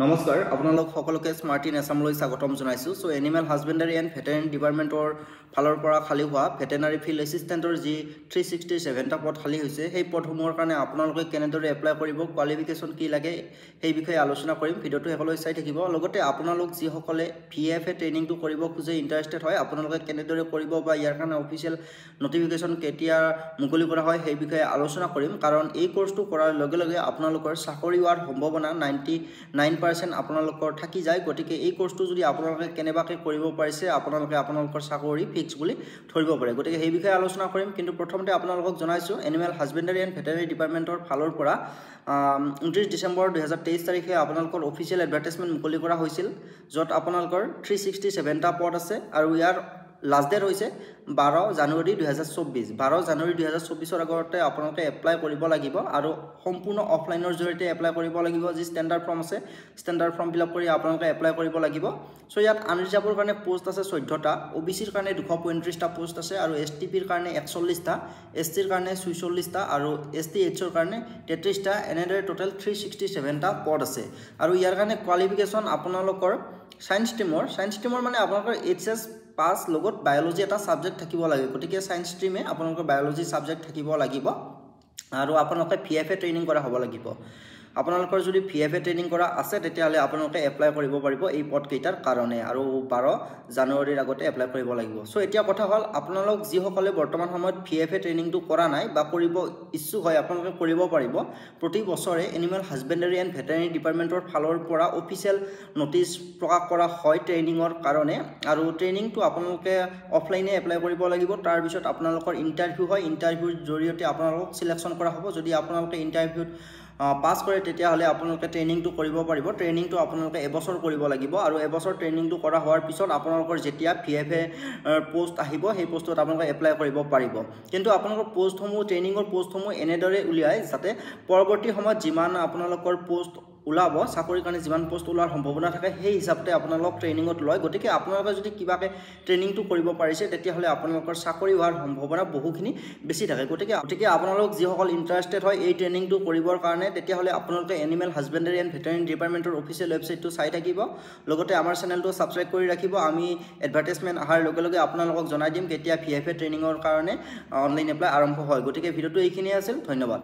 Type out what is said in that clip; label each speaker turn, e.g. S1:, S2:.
S1: নমস্কাৰ আপোনালোক সকলোকে স্মাৰ্ট ইন এছামলৈ স্বাগতম জনাইছোঁ। সো এনিমেল হাজবেণ্ডাৰী এণ্ড ভেটেৰিনেৰী ডিপাৰ্টমেণ্টৰ ফালৰ পৰা খালী হোৱা ভেটেৰিনাৰী ফিল্ড এছিষ্টেণ্টৰ যি 367টা পদ খালী হৈছে, সেই পদসমূহৰ কাৰণে আপোনালোকে কেনেদৰে এপ্লাই কৰিব, কোৱালিফিকেশ্যন কি লাগে সেই বিষয়ে আলোচনা কৰিম। ভিডিঅ'টো শেষলৈ চাই থাকিব। লগতে আপোনালোক যিসকলে VFA ট্ৰেইনিংটো কৰিব খোজে, ইণ্টাৰেষ্টেড হয়, আপোনালোকে কেনেদৰে কৰিব বা ইয়াৰ কাৰণে অফিচিয়েল নটিফিকেশ্যন কেতিয়া মুকলি কৰা হয় সেই বিষয়ে আলোচনা কৰিম। কাৰণ এই কোৰ্চটো কৰাৰ লগে লগে আপোনালোকৰ চাকৰি হোৱাৰ সম্ভাৱনা 99% আপোনালোকৰ থাকি যায়। গতিকে এই কোৰ্সটো যদি আপোনালোকে কেনেবাকৈ কৰিব পাৰিছে, আপোনালোকে আপোনালোকৰ চাকৰি ফিক্স বুলি ধৰিব পাৰে। গতিকে সেই বিষয়ে আলোচনা কৰিম। কিন্তু প্ৰথমতে আপোনালোকক জনাইছোঁ, এনিমেল হাজবেণ্ডাৰী এণ্ড ভেটেৰিনেৰী ডিপাৰ্টমেণ্টৰ ফালৰ পৰা 29 ডিচেম্বৰ 2023 তাৰিখে আপোনালোকৰ অফিচিয়েল এডভাৰটাইজমেণ্ট মুকলি কৰা হৈছিল, য'ত আপোনালোকৰ 367টা পদ আছে আৰু ইয়াৰ লাষ্ট ডেট হৈছে 12 জানুৱাৰী 2024। 12 জানুৱাৰী 2024 আগতে আপোনালোকে এপ্লাই কৰিব লাগিব আৰু সম্পূৰ্ণ অফলাইনৰ জৰিয়তে এপ্লাই কৰিব লাগিব। যি ষ্টেণ্ডাৰ্ড ফৰ্ম আছে, ষ্টেণ্ডাৰ্ড ফৰ্ম ফিল আপ কৰি আপোনালোকে এপ্লাই কৰিব লাগিব। সো ইয়াত আনৰিজাৰ্ভৰ কাৰণে পোষ্ট আছে 14টা, OBCৰ কাৰণে 235টা পোষ্ট আছে আৰু STPৰ কাৰণে 41টা, SCৰ কাৰণে 46টা আৰু STHৰ কাৰণে 33টা। এনেদৰে টোটেল 367টা পদ আছে। আৰু ইয়াৰ কাৰণে কোৱালিফিকেশ্যন আপোনালোকৰ সায়েন্স ষ্ট্ৰীমৰ মানে আপোনালোকৰ HS পাছ লগত বায়োলজি এটা সাবজেক্ট থাকিব লাগে। গতিকে সায়েন্স ষ্ট্ৰীমে আপোনালোকৰ বায়োলজি সাবজেক্ট থাকিব লাগিব আৰু আপোনালোকে VFA ট্ৰেইনিং কৰা হ'ব লাগিব। আপোনালোকৰ যদি VFA ট্ৰেইনিং কৰা আছে, তেতিয়াহ'লে আপোনালোকে এপ্লাই কৰিব পাৰিব এই পদকেইটাৰ কাৰণে আৰু 12 জানুৱাৰীৰ আগতে এপ্লাই কৰিব লাগিব। সো এতিয়া কথা হ'ল, আপোনালোক যিসকলে বৰ্তমান সময়ত VFA ট্ৰেইনিংটো কৰা নাই বা কৰিব ইচ্ছুক হয়, আপোনালোকে কৰিব পাৰিব। প্ৰতি বছৰে এনিমেল হাজবেণ্ডাৰী এণ্ড ভেটেৰিনেৰী ডিপাৰ্টমেণ্টৰ ফালৰ পৰা অফিচিয়েল নটিচ প্ৰকাশ কৰা হয় ট্ৰেইনিঙৰ কাৰণে। আৰু ট্ৰেইনিংটো আপোনালোকে অফলাইনে এপ্লাই কৰিব লাগিব। তাৰপিছত আপোনালোকৰ ইণ্টাৰভিউ হয়, ইণ্টাৰভিউৰ জৰিয়তে আপোনালোকক চিলেকশ্যন কৰা হ'ব। যদি আপোনালোকে ইণ্টাৰভিউত পাছ কৰে, তেতিয়াহ'লে আপোনালোকে ট্ৰেইনিংটো কৰিব পাৰিব। ট্ৰেইনিংটো আপোনালোকে এবছৰ কৰিব লাগিব আৰু এবছৰ ট্ৰেইনিংটো কৰা হোৱাৰ পিছত আপোনালোকৰ যেতিয়া VFA পোষ্ট আহিব, সেই পোষ্টত আপোনালোকে এপ্লাই কৰিব পাৰিব। কিন্তু আপোনালোকৰ পোষ্টসমূহ, ট্ৰেইনিঙৰ পোষ্টসমূহ এনেদৰে উলিয়ায় যাতে পৰৱৰ্তী সময়ত যিমান আপোনালোকৰ পোষ্ট ওলাব, চাকৰিৰ কাৰণে যিমান পোষ্ট ওলোৱাৰ সম্ভাৱনা থাকে, সেই হিচাপতে আপোনালোক ট্ৰেইনিঙত লয়। গতিকে আপোনালোকে যদি কিবাকৈ ট্ৰেইনিংটো কৰিব পাৰিছে, তেতিয়াহ'লে আপোনালোকৰ চাকৰি হোৱাৰ সম্ভাৱনা বহুখিনি বেছি থাকে। গতিকে আপোনালোক যিসকল ইণ্টাৰেষ্টেড হয় এই ট্ৰেইনিংটো কৰিবৰ কাৰণে, তেতিয়াহ'লে আপোনালোকে এনিমেল হাজবেণ্ডাৰী এণ্ড ভেটেৰিনেৰী ডিপাৰ্টমেণ্টৰ অফিচিয়েল ৱেবছাইটটো চাই থাকিব। লগতে আমাৰ চেনেলটো ছাবস্ক্ৰাইব কৰি ৰাখিব। আমি এডভাৰটাইজমেণ্ট অহাৰ লগে লগে আপোনালোকক জনাই দিম কেতিয়া VFA ট্ৰেইনিঙৰ কাৰণে অনলাইন এপ্লাই আৰম্ভ হয়। গতিকে ভিডিঅ'টো এইখিনিয়ে আছিল। ধন্যবাদ।